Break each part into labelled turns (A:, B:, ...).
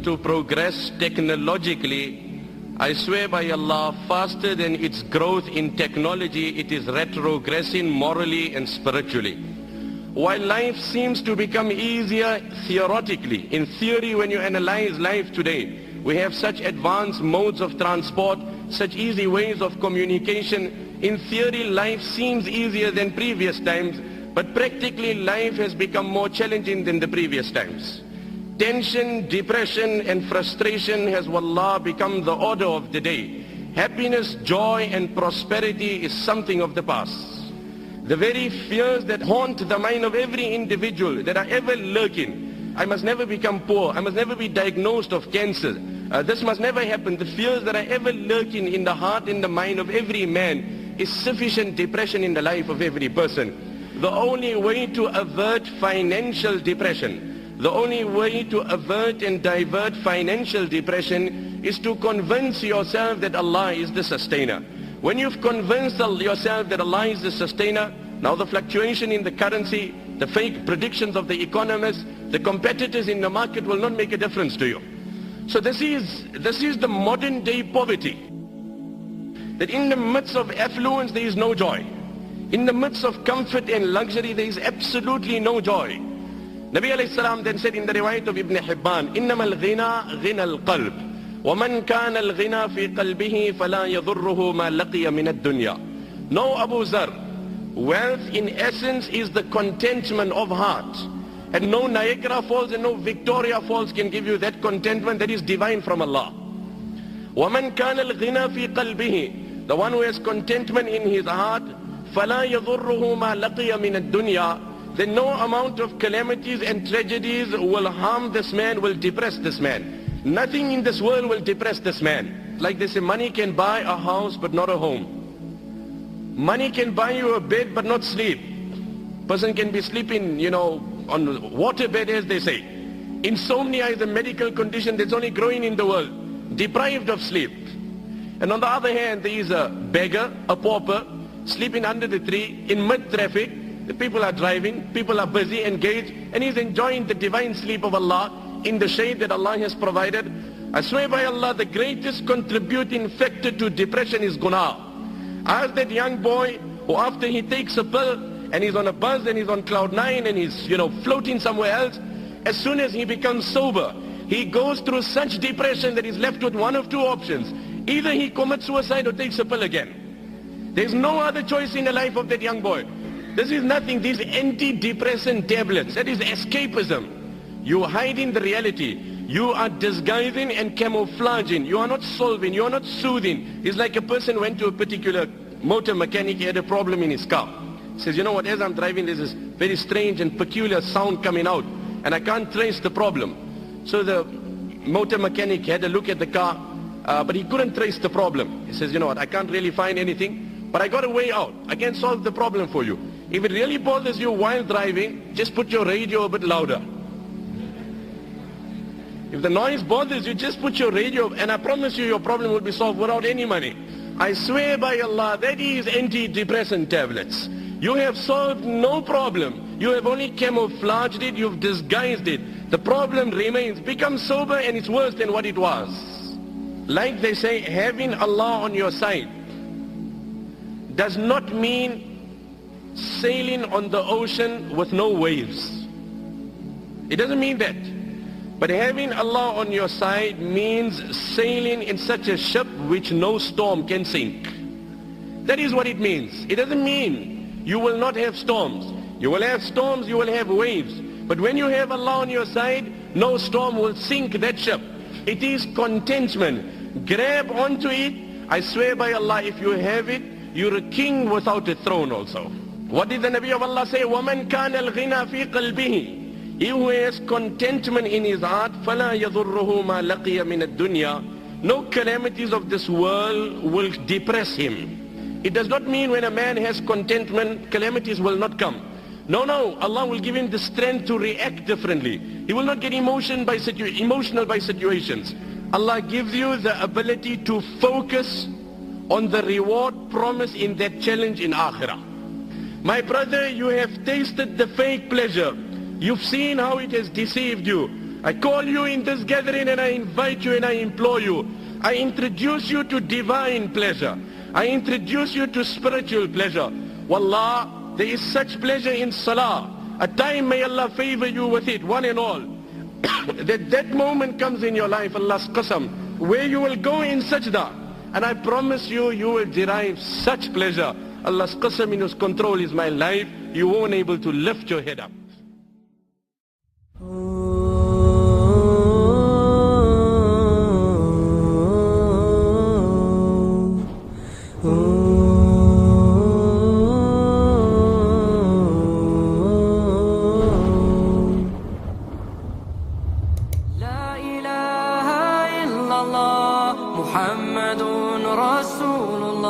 A: to progress technologically, I swear by Allah, faster than its growth in technology, it is retrogressing morally and spiritually. While life seems to become easier theoretically, in theory when you analyze life today, we have such advanced modes of transport, such easy ways of communication. In theory, life seems easier than previous times, but practically life has become more challenging than the previous times. Tension, depression and frustration has, wallah, become the order of the day. Happiness, joy and prosperity is something of the past. The very fears that haunt the mind of every individual, that are ever lurking. I must never become poor. I must never be diagnosed of cancer. This must never happen. The fears that are ever lurking in the heart and the mind of every man is sufficient depression in the life of every person. The only way to avert financial depression, the only way to avert and divert financial depression is to convince yourself that Allah is the sustainer. When you've convinced yourself that Allah is the sustainer, now the fluctuation in the currency, the fake predictions of the economists, the competitors in the market will not make a difference to you. So this is the modern day poverty. That in the midst of affluence there is no joy. In the midst of comfort and luxury there is absolutely no joy. Nabi alayhi salam then said in the riwayat of Ibn Hibban, إِنَّمَا الْغِنَى غِنَى الْقَلْبِ وَمَنْ كَانَ الْغِنَى فِي قَلْبِهِ فَلَا يَضُرُّهُ مَا لَقِيَ مِنَ الدُّنْيَا. No, Abu Zar, wealth in essence is the contentment of heart. And no Niagara Falls and no Victoria Falls can give you that contentment that is divine from Allah. وَمَنْ كَانَ الْغِنَى فِي قَلْبِهِ. The one who has contentment in his heart, فَلَا يَضُرُّهُ مَا لَقِيَ مِنَ الدُّنْيَا. Then no amount of calamities and tragedies will harm this man, will depress this man. Nothing in this world will depress this man. Like they say, money can buy a house but not a home. Money can buy you a bed but not sleep. Person can be sleeping, on water bed, as they say. Insomnia is a medical condition that's only growing in the world. Deprived of sleep. And on the other hand, there is a beggar, a pauper, sleeping under the tree in mid-traffic. The people are driving, people are busy, engaged, and he's enjoying the divine sleep of Allah in the shade that Allah has provided. I swear by Allah, the greatest contributing factor to depression is guna. Ask that young boy who after he takes a pill and he's on a buzz and he's on cloud 9 and he's floating somewhere else, as soon as he becomes sober, he goes through such depression that he's left with one of two options. Either he commits suicide or takes a pill again. There's no other choice in the life of that young boy. This is nothing. These antidepressant tablets, that is escapism. You are hiding the reality. You are disguising and camouflaging. You are not solving. You are not soothing. It's like a person went to a particular motor mechanic. He had a problem in his car. He says, you know what, as I'm driving, there's this very strange and peculiar sound coming out, and I can't trace the problem. So the motor mechanic had a look at the car, but he couldn't trace the problem. He says, you know what, I can't really find anything, but I got a way out. I can solve the problem for you. If it really bothers you while driving, just put your radio a bit louder. If the noise bothers you, just put your radio, and I promise you your problem will be solved without any money. I swear by Allah, that is antidepressant tablets. You have solved no problem. You have only camouflaged it, you've disguised it. The problem remains. Become sober and it's worse than what it was. Like they say, having Allah on your side does not mean sailing on the ocean with no waves. It doesn't mean that. But having Allah on your side means sailing in such a ship which no storm can sink. That is what it means. It doesn't mean you will not have storms. You will have storms, you will have waves. But when you have Allah on your side, no storm will sink that ship. It is contentment. Grab onto it. I swear by Allah, if you have it, you're a king without a throne also. What did the Nabi of Allah say? وَمَنْ كَانَ الْغِنَى فِي قَلْبِهِ. He who has contentment in his heart, فَلَا يَضُرُّهُ مَا لَقِيَ مِنَ الدُّنْيَا. No calamities of this world will depress him. It does not mean when a man has contentment, calamities will not come. No, Allah will give him the strength to react differently. He will not get emotional by situations. Allah gives you the ability to focus on the reward promised in that challenge in Akhirah. My brother, you have tasted the fake pleasure. You've seen how it has deceived you. I call you in this gathering and I invite you and I implore you. I introduce you to divine pleasure. I introduce you to spiritual pleasure. Wallah, there is such pleasure in salah. A time may Allah favor you with it, one and all. that moment comes in your life, Allah's qasam, where you will go in sajda. And I promise you, you will derive such pleasure. Allah's qasam, in His control is my life. You won't able to lift your head up.
B: Muhammadun Rasulullah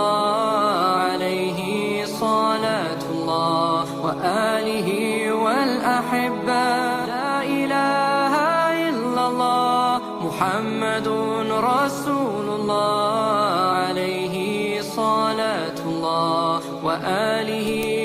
B: alayhi salatullah wa alihi wal ahibba. La ilaha illallah Muhammadun Rasulullah alayhi salatullah wa alihi